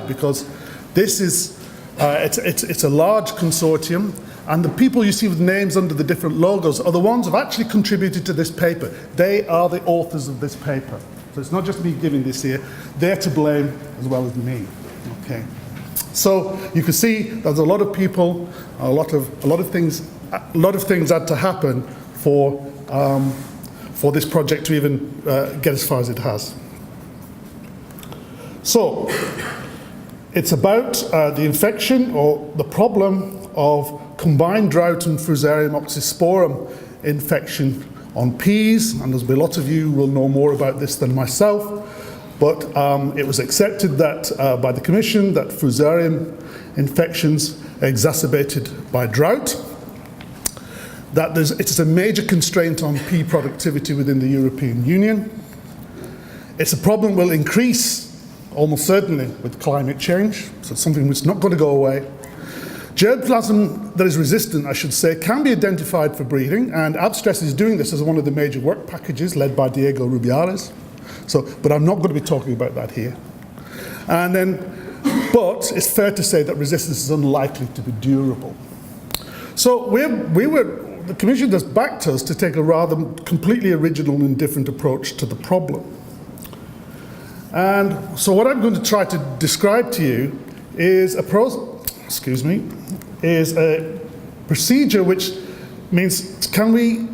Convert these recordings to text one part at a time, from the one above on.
slide because this is, it's a large consortium, and the people you see with names under the different logos are the ones who have actually contributed to this paper. They are the authors of this paper. So it's not just me giving this here, they're to blame as well as me. Okay. So you can see there's a lot of people, a lot of things had to happen for this project to even get as far as it has. So it's about the infection or the problem of combined drought and Fusarium oxysporum infection on peas, and there'll be a lot of you who will know more about this than myself, but it was accepted that by the Commission that Fusarium infections are exacerbated by drought, that it's a major constraint on pea productivity within the European Union. It's a problem will increase almost certainly with climate change, so it's something which is not going to go away. Germplasm that is resistant, I should say, can be identified for breeding, and Abstress is doing this as one of the major work packages led by Diego Rubiales. But I'm not going to be talking about that here. And then, but it's fair to say that resistance is unlikely to be durable. So the Commission has backed us to take a rather completely original and different approach to the problem. And so what I'm going to try to describe to you is a procedure which means, can we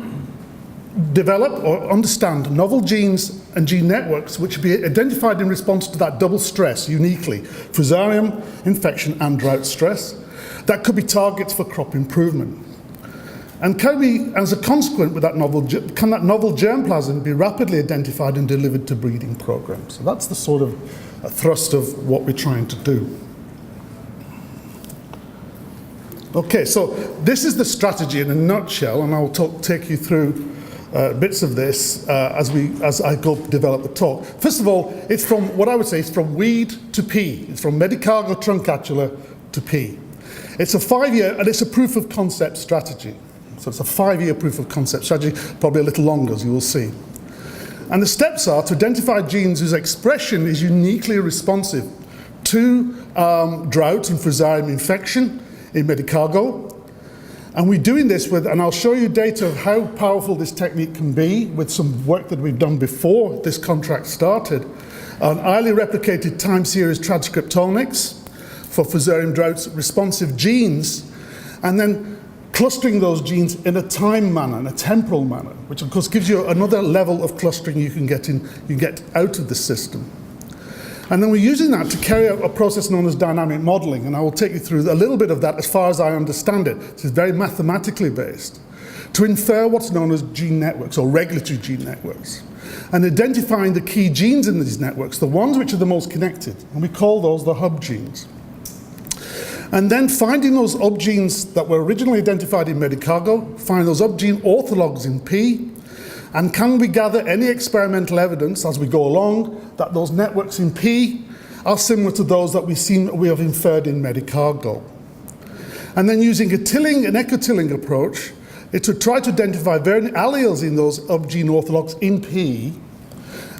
develop or understand novel genes and gene networks which be identified in response to that double stress uniquely, Fusarium infection and drought stress, that could be targets for crop improvement. And can we, as a consequence with that can that novel germplasm be rapidly identified and delivered to breeding programs? So that's the sort of thrust of what we're trying to do. Okay, so this is the strategy in a nutshell, and I'll take you through bits of this as I go develop the talk. First of all, it's from what I would say is from weed to pea. It's from Medicago truncatula to pea. It's a 5-year, and it's a proof of concept strategy. So it's a 5-year proof of concept strategy, probably a little longer, as you will see. And the steps are to identify genes whose expression is uniquely responsive to drought and Fusarium infection in Medicago. And we're doing this with, and I'll show you data of how powerful this technique can be with some work that we've done before this contract started on highly replicated time series transcriptomics for Fusarium drought responsive genes, and then clustering those genes in a time manner, in a temporal manner, which of course gives you another level of clustering you can get out of the system. And then we're using that to carry out a process known as dynamic modeling, and I will take you through a little bit of that as far as I understand it. This is very mathematically based, to infer what's known as gene networks or regulatory gene networks, and identifying the key genes in these networks, the ones which are the most connected, and we call those the hub genes. And then finding those hub genes that were originally identified in Medicago, find those hub gene orthologs in P, and can we gather any experimental evidence as we go along that those networks in P are similar to those that we have inferred in Medicago. And then using an ecotilling approach, it's to try to identify variant alleles in those hub gene orthologs in P,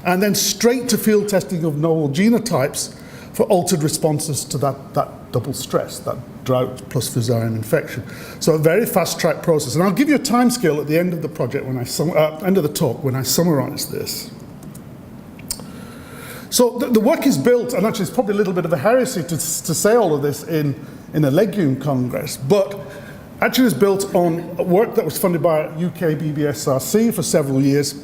and then straight to field testing of novel genotypes for altered responses to that double stress, that drought plus Fusarium infection. So a very fast-track process. And I'll give you a time scale at the end of the project, end of the talk, when I summarize this. So the work is built, and actually it's probably a little bit of a heresy to say all of this in a Legume Congress, but actually it's built on work that was funded by UK BBSRC for several years,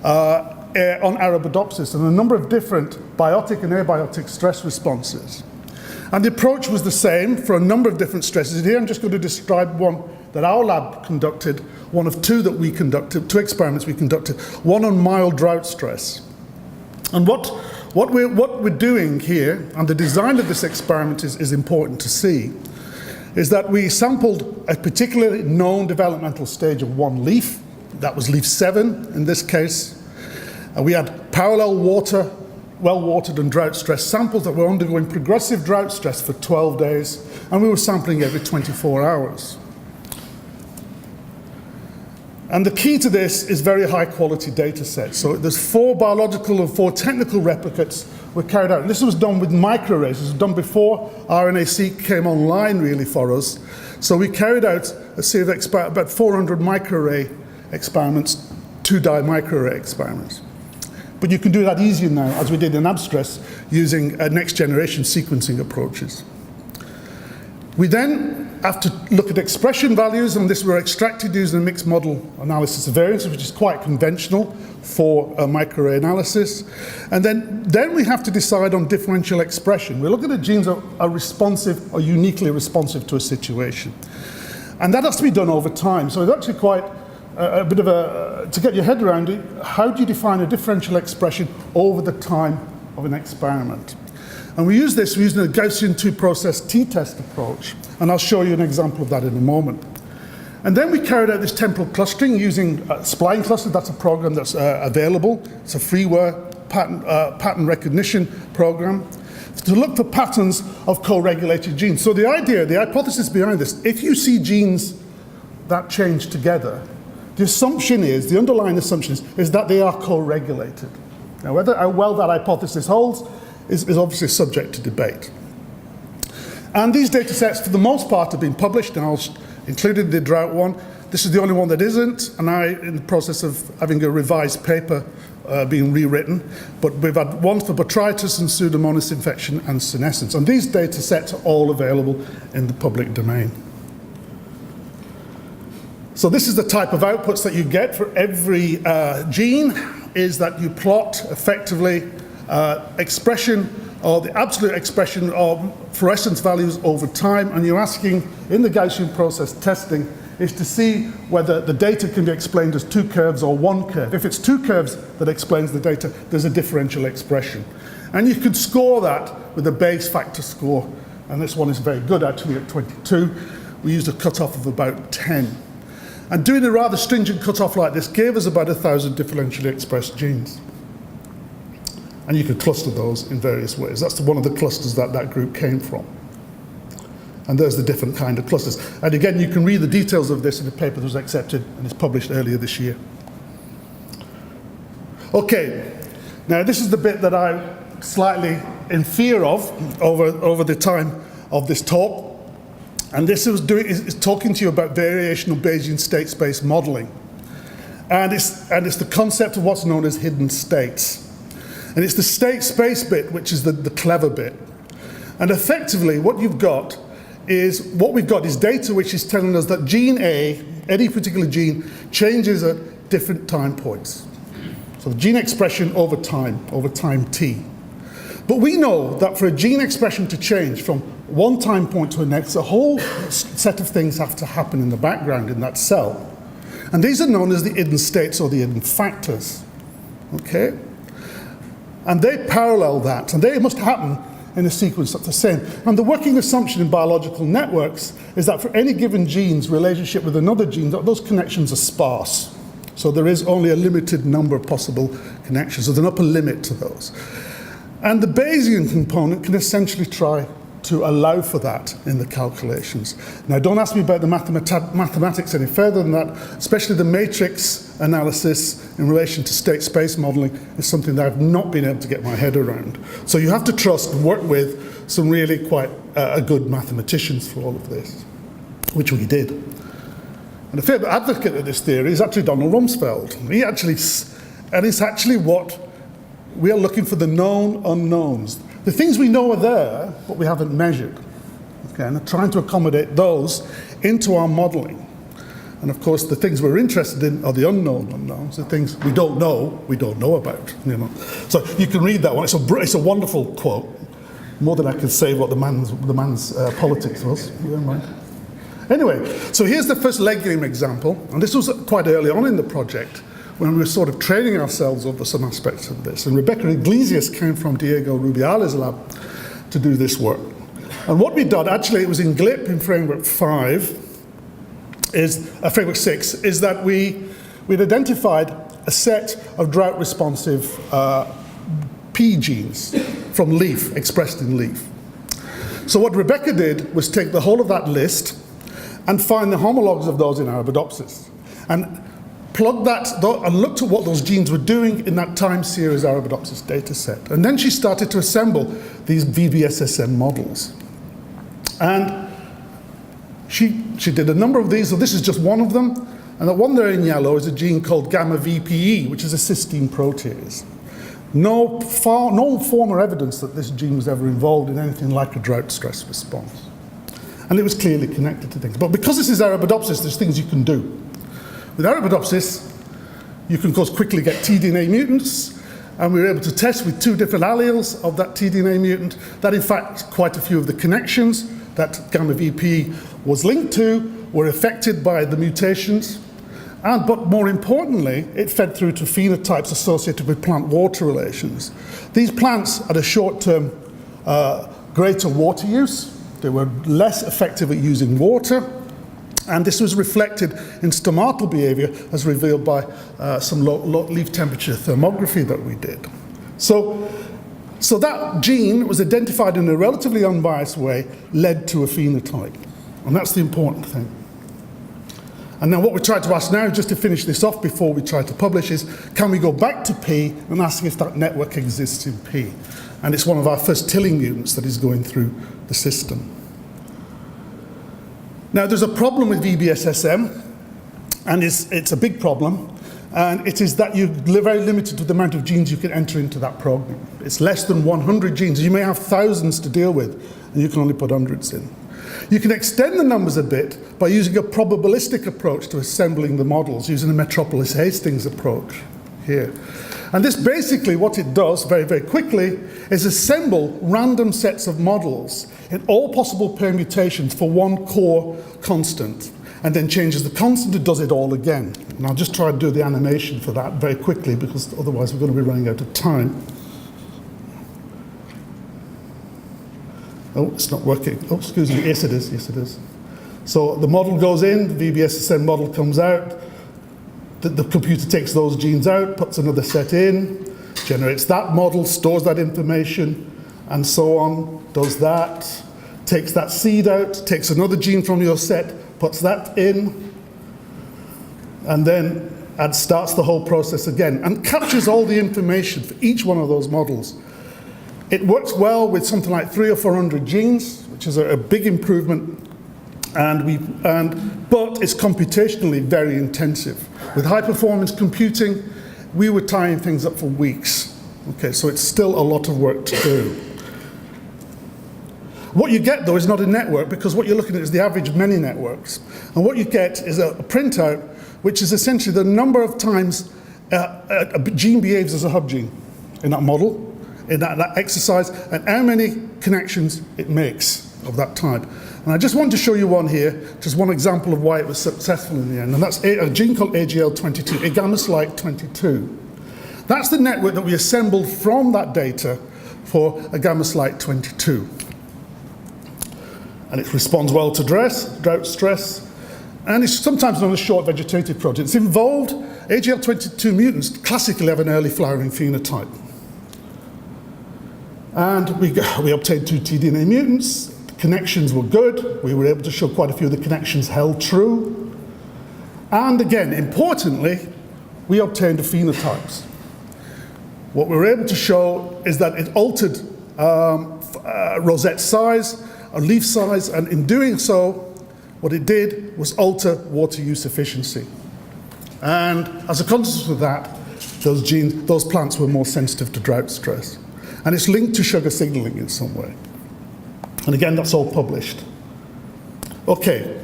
on Arabidopsis and a number of different biotic and abiotic stress responses. And the approach was the same for a number of different stresses. And here I'm just going to describe one that our lab conducted, one of two that we conducted, 2 experiments we conducted, one on mild drought stress. And what we're doing here, and the design of this experiment is important to see, is that we sampled a particularly known developmental stage of one leaf. That was leaf 7 in this case. We had parallel well-watered and drought stress samples that were undergoing progressive drought stress for 12 days, and we were sampling every 24 hours. And the key to this is very high quality data sets. So there's 4 biological and 4 technical replicates were carried out. And this was done with microarrays. This was done before RNA-seq came online really for us. So we carried out a series of about 400 microarray experiments, 2-die microarray experiments. But you can do that easier now, as we did in Abstress, using next generation sequencing approaches. We then have to look at expression values, and this were extracted using a mixed model analysis of variance, which is quite conventional for microarray analysis. And then we have to decide on differential expression. We look at the genes that are responsive or uniquely responsive to a situation. And that has to be done over time. So it's actually quite a bit of a, to get your head around it, how do you define a differential expression over the time of an experiment? And we use this using a Gaussian two-process t-test approach, and I'll show you an example of that in a moment. And then we carried out this temporal clustering using spline clusters. That's a program that's available. It's a freeware pattern recognition program to look for patterns of co-regulated genes. So the idea, the hypothesis behind this, if you see genes that change together, the assumption is, the underlying assumption is that they are co-regulated. Now, whether how well that hypothesis holds is obviously subject to debate. And these data sets, for the most part, have been published, and I'll included the drought one. This is the only one that isn't, and I'm in the process of having a revised paper being rewritten. But we've had one for botrytis and Pseudomonas infection and senescence. And these data sets are all available in the public domain. So this is the type of outputs that you get for every gene, is that you plot effectively expression, or the absolute expression of fluorescence values over time, and you're asking, in the Gaussian process testing, is to see whether the data can be explained as 2 curves or 1 curve. If it's 2 curves that explains the data, there's a differential expression. And you could score that with a Bayes factor score, and this one is very good actually at 22. We used a cutoff of about 10. And doing a rather stringent cutoff like this gave us about 1,000 differentially expressed genes. And you could cluster those in various ways. That's one of the clusters that that group came from. And there's the different kind of clusters. And again, you can read the details of this in the paper that was accepted and is published earlier this year. Okay, now this is the bit that I'm slightly in fear of over the time of this talk. And this is talking to you about variational Bayesian state space modeling. And it's the concept of what's known as hidden states. And it's the state space bit which is the clever bit. And effectively what we've got is data which is telling us that gene A, any particular gene, changes at different time points. So the gene expression over time t. But we know that for a gene expression to change from one time point to the next, a whole set of things have to happen in the background in that cell. And these are known as the hidden states or the hidden factors. Okay? And they parallel that, and they must happen in a sequence that's the same. And the working assumption in biological networks is that for any given gene's relationship with another gene, those connections are sparse. So there is only a limited number of possible connections. There's an upper limit to those. And the Bayesian component can essentially try to allow for that in the calculations. Now, don't ask me about the mathematics any further than that, especially the matrix analysis in relation to state space modeling is something that I've not been able to get my head around. So you have to trust and work with some really quite good mathematicians for all of this, which we did. And a favorite advocate of this theory is actually Donald Rumsfeld. And it's actually what we are looking for, the known unknowns. The things we know are there, but we haven't measured. Okay, and trying to accommodate those into our modeling. And of course, the things we're interested in are the unknown unknowns, the things we don't know about. You know. So you can read that one. It's a wonderful quote. More than I can say what the man's politics was. You don't mind. Anyway, so here's the first Legume example, and this was quite early on in the project, when we were sort of training ourselves over some aspects of this. And Rebecca Iglesias came from Diego Rubiales' lab to do this work. And what we'd done, actually it was in GLIP in framework 5, framework 6, is that we'd identified a set of drought responsive P genes from leaf, expressed in leaf. So what Rebecca did was take the whole of that list and find the homologs of those in Arabidopsis. And plugged that and looked at what those genes were doing in that time series Arabidopsis data set. And then she started to assemble these VBSSM models. And she did a number of these, so this is just one of them. And the one there in yellow is a gene called gamma VPE, which is a cysteine protease. No former evidence that this gene was ever involved in anything like a drought stress response. And it was clearly connected to things. But because this is Arabidopsis, there's things you can do. With Arabidopsis, you can, of course, quickly get tDNA mutants, and we were able to test with 2 different alleles of that tDNA mutant that, in fact, quite a few of the connections that gamma VP was linked to were affected by the mutations. But more importantly, it fed through to phenotypes associated with plant-water relations. These plants had a short-term greater water use. They were less effective at using water. And this was reflected in stomatal behavior as revealed by some low leaf temperature thermography that we did. So that gene was identified in a relatively unbiased way, led to a phenotype. And that's the important thing. And then what we try to ask now, just to finish this off before we try to publish, is can we go back to P and ask if that network exists in P? And it's one of our first tilling mutants that is going through the system. Now, there's a problem with VBSSM, and it's a big problem, and it is that you're very limited to the amount of genes you can enter into that program. It's less than 100 genes. You may have thousands to deal with, and you can only put hundreds in. You can extend the numbers a bit by using a probabilistic approach to assembling the models, using a Metropolis Hastings approach here. And this basically, what it does very, very quickly, is assemble random sets of models in all possible permutations for one core constant, and then changes the constant and does it all again. And I'll just try and do the animation for that very quickly, because otherwise we're going to be running out of time. Oh, it's not working. Oh, excuse me. Yes, it is. Yes, it is. So the model goes in, the VBSSM model comes out, the computer takes those genes out, puts another set in, generates that model, stores that information, and so on, does that, takes that seed out, takes another gene from your set, puts that in, and then starts the whole process again, and captures all the information for each one of those models. It works well with something like 300 or 400 genes, which is a big improvement, but it's computationally very intensive. With high-performance computing, we were tying things up for weeks. Okay, so it's still a lot of work to do. What you get, though, is not a network, because what you're looking at is the average of many networks. And what you get is a printout, which is essentially the number of times a gene behaves as a hub gene in that model, in that exercise, and how many connections it makes of that type. And I just want to show you one here, just one example of why it was successful in the end, and that's a gene called AGL22, agamoslike 22. That's the network that we assembled from that data for agamoslike 22. And it responds well to drought stress, and it's sometimes known as short vegetative protein. It's involved, AGL22 mutants classically have an early flowering phenotype. And we obtained 2 tDNA mutants. The connections were good. We were able to show quite a few of the connections held true. And again, importantly, we obtained the phenotypes. What we were able to show is that it altered rosette size, or leaf size, and in doing so, what it did was alter water use efficiency. And as a consequence of that, those plants were more sensitive to drought stress. And it's linked to sugar signaling in some way. And again, that's all published. Okay,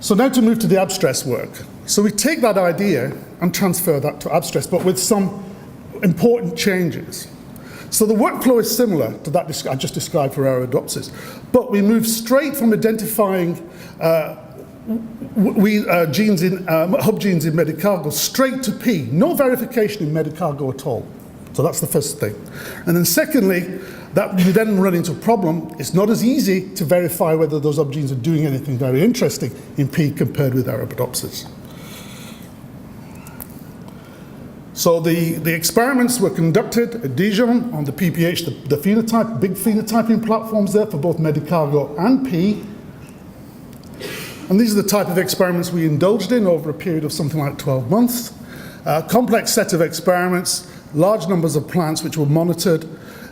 so now to move to the abstress work. So we take that idea and transfer that to abstress, but with some important changes. So the workflow is similar to that I just described for Arabidopsis, but we move straight from identifying genes in hub genes in metacargo straight to P. No verification in metacargo at all. So that's the first thing. And then secondly, that we then run into a problem. It's not as easy to verify whether those hub genes are doing anything very interesting in P compared with Arabidopsis. So the experiments were conducted at Dijon on the PPH, the phenotype, big phenotyping platforms there for both metacargo and P. And these are the type of experiments we indulged in over a period of something like 12 months. Complex set of experiments, large numbers of plants which were monitored,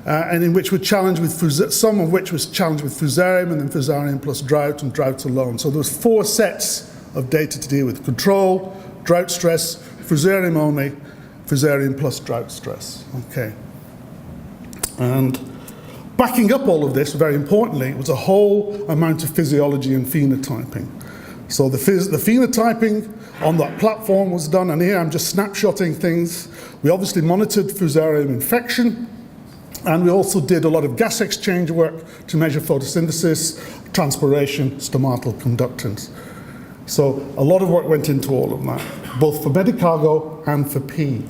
and in which were challenged with some of which was challenged with fusarium, and then fusarium plus drought and drought alone. So there was 4 sets of data to deal with: control, drought stress, fusarium only, fusarium plus drought stress. Okay. And backing up all of this, very importantly, was a whole amount of physiology and phenotyping. So the phenotyping on that platform was done, and here I'm just snapshotting things. We obviously monitored fusarium infection, and we also did a lot of gas exchange work to measure photosynthesis, transpiration, stomatal conductance. So a lot of work went into all of that, both for Medicargo and for P.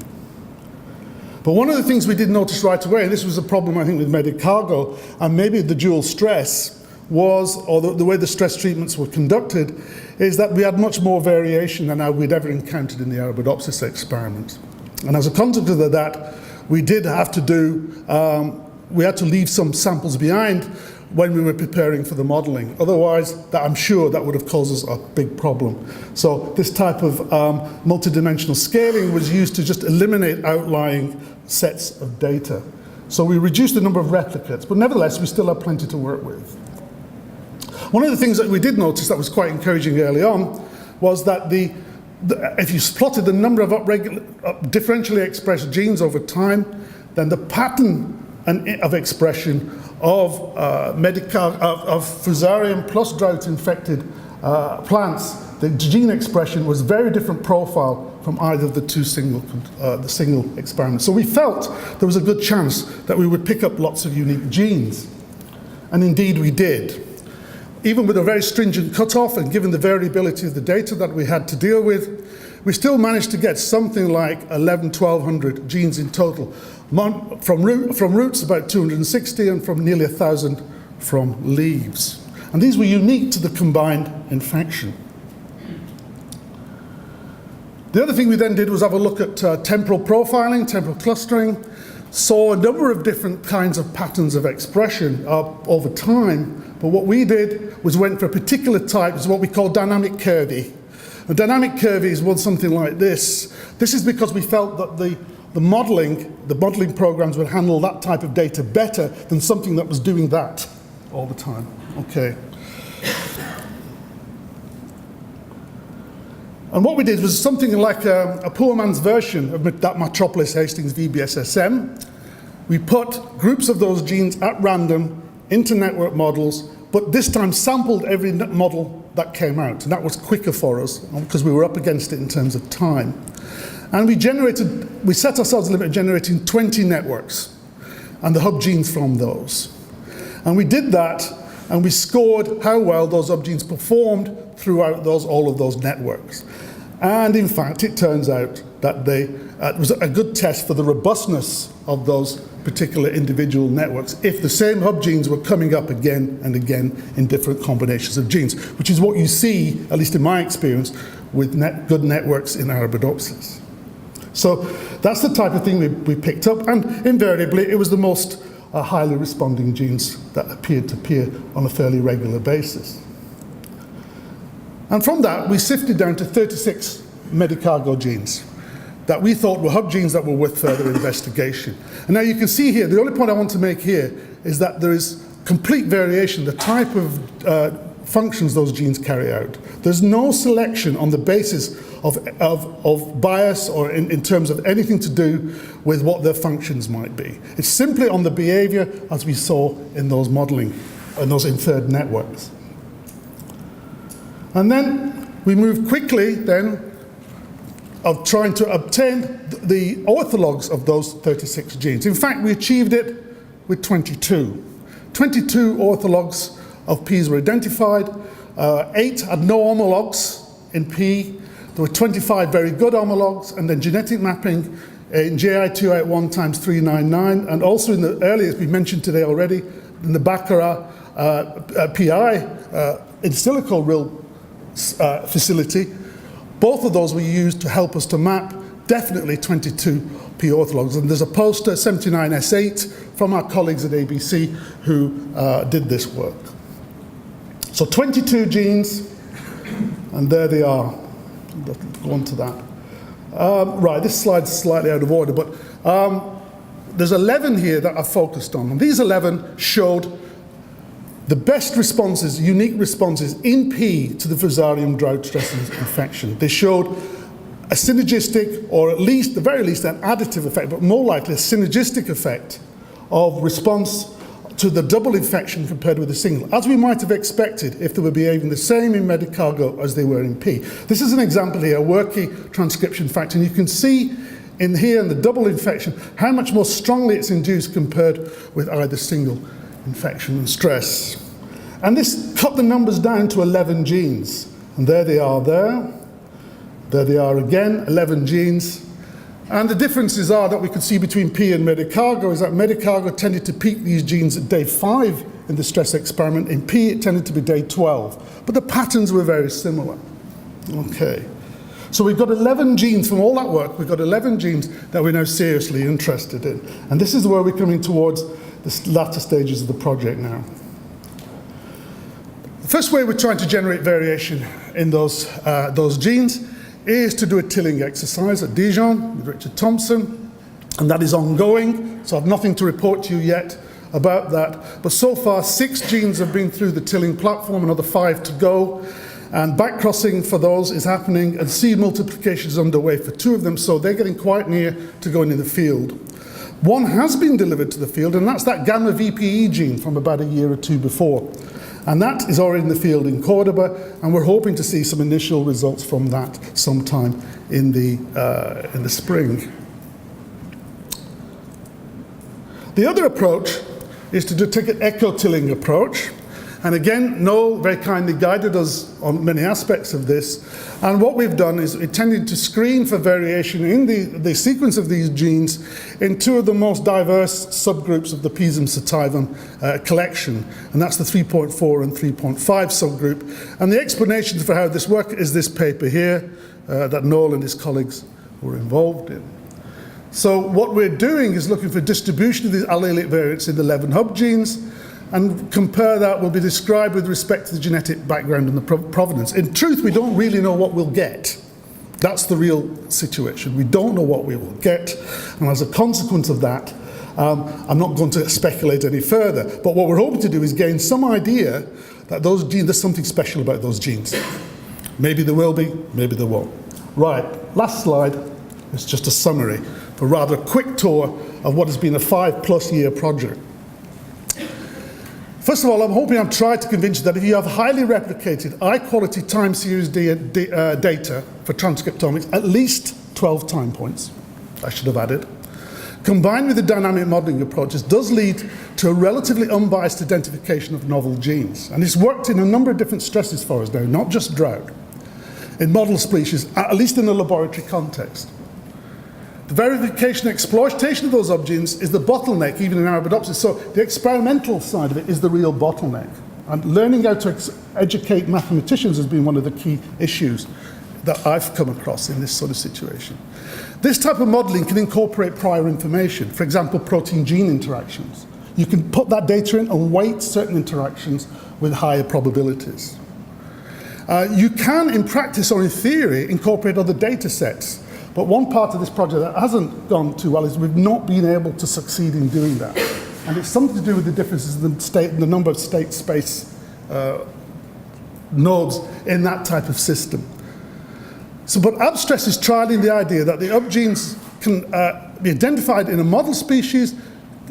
But one of the things we did notice right away, and this was a problem I think with Medicargo, and maybe the dual stress, was, or the way the stress treatments were conducted, is that we had much more variation than we'd ever encountered in the Arabidopsis experiment. And as a consequence of that, we did have to we had to leave some samples behind when we were preparing for the modeling. Otherwise, I'm sure that would have caused us a big problem. So this type of multidimensional scaling was used to just eliminate outlying sets of data. So we reduced the number of replicates, but nevertheless, we still have plenty to work with. One of the things that we did notice that was quite encouraging early on was that if you plotted the number of differentially expressed genes over time, then the pattern of expression of fusarium plus drought-infected plants, the gene expression was very different profile from either of the single experiments. So we felt there was a good chance that we would pick up lots of unique genes. And indeed we did. Even with a very stringent cutoff and given the variability of the data that we had to deal with, we still managed to get something like 1,100 genes in total. From roots about 260, and from nearly 1,000 from leaves. And these were unique to the combined infection. The other thing we then did was have a look at temporal profiling, temporal clustering, saw a number of different kinds of patterns of expression over time, but what we did was went for a particular type, is what we call dynamic curvy. A dynamic curvy is something like this. This is because we felt that the modeling programs would handle that type of data better than something that was doing that all the time. Okay. And what we did was something like a poor man's version of that Metropolis Hastings VBSSM. We put groups of those genes at random into network models, but this time sampled every model that came out, and that was quicker for us because we were up against it in terms of time. And we set ourselves a limit of generating 20 networks and the hub genes from those. And we did that, and we scored how well those hub genes performed throughout all of those networks. And in fact, it turns out that it was a good test for the robustness of those particular individual networks if the same hub genes were coming up again and again in different combinations of genes, which is what you see, at least in my experience, with good networks in Arabidopsis. So that's the type of thing we picked up, and invariably it was the most highly responding genes that appeared to appear on a fairly regular basis. And from that, we sifted down to 36 Medicargo genes that we thought were hub genes that were worth further investigation. And now you can see here, the only point I want to make here is that there is complete variation, the type of functions those genes carry out. There's no selection on the basis of bias or in terms of anything to do with what their functions might be. It's simply on the behavior as we saw in those modeling and those inferred networks. And then we moved quickly then of trying to obtain the orthologs of those 36 genes. In fact, we achieved it with 22. 22 orthologs of P's were identified. 8 had no homologs in P. There were 25 very good homologs, and then genetic mapping in JI281 times 399, and also in the earliest we mentioned today already, in the Baccarat PI in silico real facility. Both of those were used to help us to map definitely 22 P orthologs. And there's a poster, 79S8, from our colleagues at ABC who did this work. So 22 genes, And there they are. I'll go on to that. Right, this slide's slightly out of order, but there's 11 here that I focused on. And these 11 showed the best responses, unique responses in P to the Fusarium drought stress infection. They showed a synergistic, or at least, the very least, an additive effect, but more likely a synergistic effect of response to the double infection compared with the single, as we might have expected if they were behaving the same in Medicargo as they were in P. This is an example here, a Werke transcription factor, and you can see in here in the double infection how much more strongly it's induced compared with either single infection and stress. And this cut the numbers down to 11 genes. And there they are there. There they are again, 11 genes. And the differences are that we could see between P and Medicargo is that Medicargo tended to peak these genes at day 5 in the stress experiment. In P, it tended to be day 12. But the patterns were very similar. Okay. So we've got 11 genes from all that work. We've got 11 genes that we're now seriously interested in. And this is where we're coming towards the latter stages of the project now. The first way we're trying to generate variation in those genes is to do a tilling exercise at Dijon with Richard Thompson, and that is ongoing, so I have nothing to report to you yet about that. But so far, 6 genes have been through the tilling platform, another 5 to go, and backcrossing for those is happening, and seed multiplication is underway for 2 of them, so they're getting quite near to going in the field. One has been delivered to the field, and that's that gamma VPE gene from about a year or 2 before. And that is already in the field in Cordoba, and we're hoping to see some initial results from that sometime in the spring. The other approach is to take an echo-tilling approach. And again, Noel very kindly guided us on many aspects of this. And what we've done is intended to screen for variation in the sequence of these genes in 2 of the most diverse subgroups of the Pisum sativum collection. And that's the 3.4 and 3.5 subgroup. And the explanation for how this works is this paper here that Noel and his colleagues were involved in. So what we're doing is looking for distribution of these allelic variants in the 11 hub genes, and compare that will be described with respect to the genetic background and the provenance. In truth, we don't really know what we'll get. That's the real situation. We don't know what we will get, and as a consequence of that, I'm not going to speculate any further, but what we're hoping to do is gain some idea that those genes, there's something special about those genes. Maybe there will be, maybe there won't. Right, last slide is just a summary, a rather quick tour of what has been a 5+ year project. First of all, I'm hoping I've tried to convince you that if you have highly replicated, high-quality time series data for transcriptomics, at least 12 time points, I should have added, combined with the dynamic modeling approaches, does lead to a relatively unbiased identification of novel genes. And it's worked in a number of different stresses for us now, not just drought, in model species, at least in a laboratory context. The verification and exploitation of those genes is the bottleneck, even in Arabidopsis. So the experimental side of it is the real bottleneck. And learning how to educate mathematicians has been one of the key issues that I've come across in this sort of situation. This type of modeling can incorporate prior information, for example, protein-gene interactions. You can put that data in and weight certain interactions with higher probabilities. You can, in practice or in theory, incorporate other data sets. But one part of this project that hasn't gone too well is we've not been able to succeed in doing that. And it's something to do with the differences in the number of state space nodes in that type of system. So, but AbStress is trialing the idea that the genes can be identified in a model species,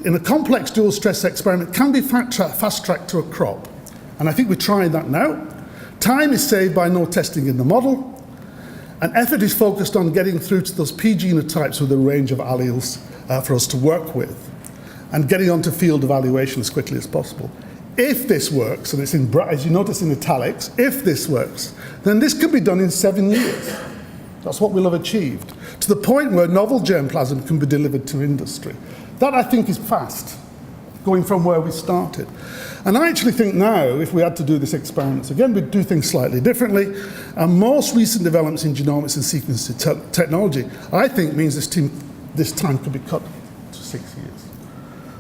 in a complex dual stress experiment, can be fast-tracked to a crop. And I think we're trying that now. Time is saved by no testing in the model. And effort is focused on getting through to those P genotypes with a range of alleles for us to work with, and getting onto field evaluation as quickly as possible. If this works, and it's in, as you notice in italics, if this works, then this could be done in 7 years. That's what we'll have achieved, to the point where novel germplasm can be delivered to industry. That, I think, is fast, going from where we started. And I actually think now, if we had to do this experiment again, we'd do things slightly differently. And most recent developments in genomics and sequencing technology, I think, means this time could be cut to 6 years.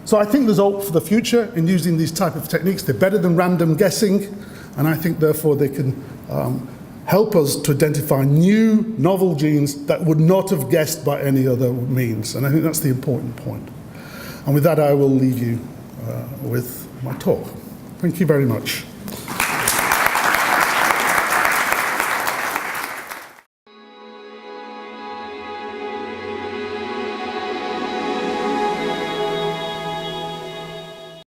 So I think there's hope for the future in using these type of techniques. They're better than random guessing, and I think, therefore, they can help us to identify new, novel genes that would not have guessed by any other means. And I think that's the important point. And with that, I will leave you with my talk. Thank you very much.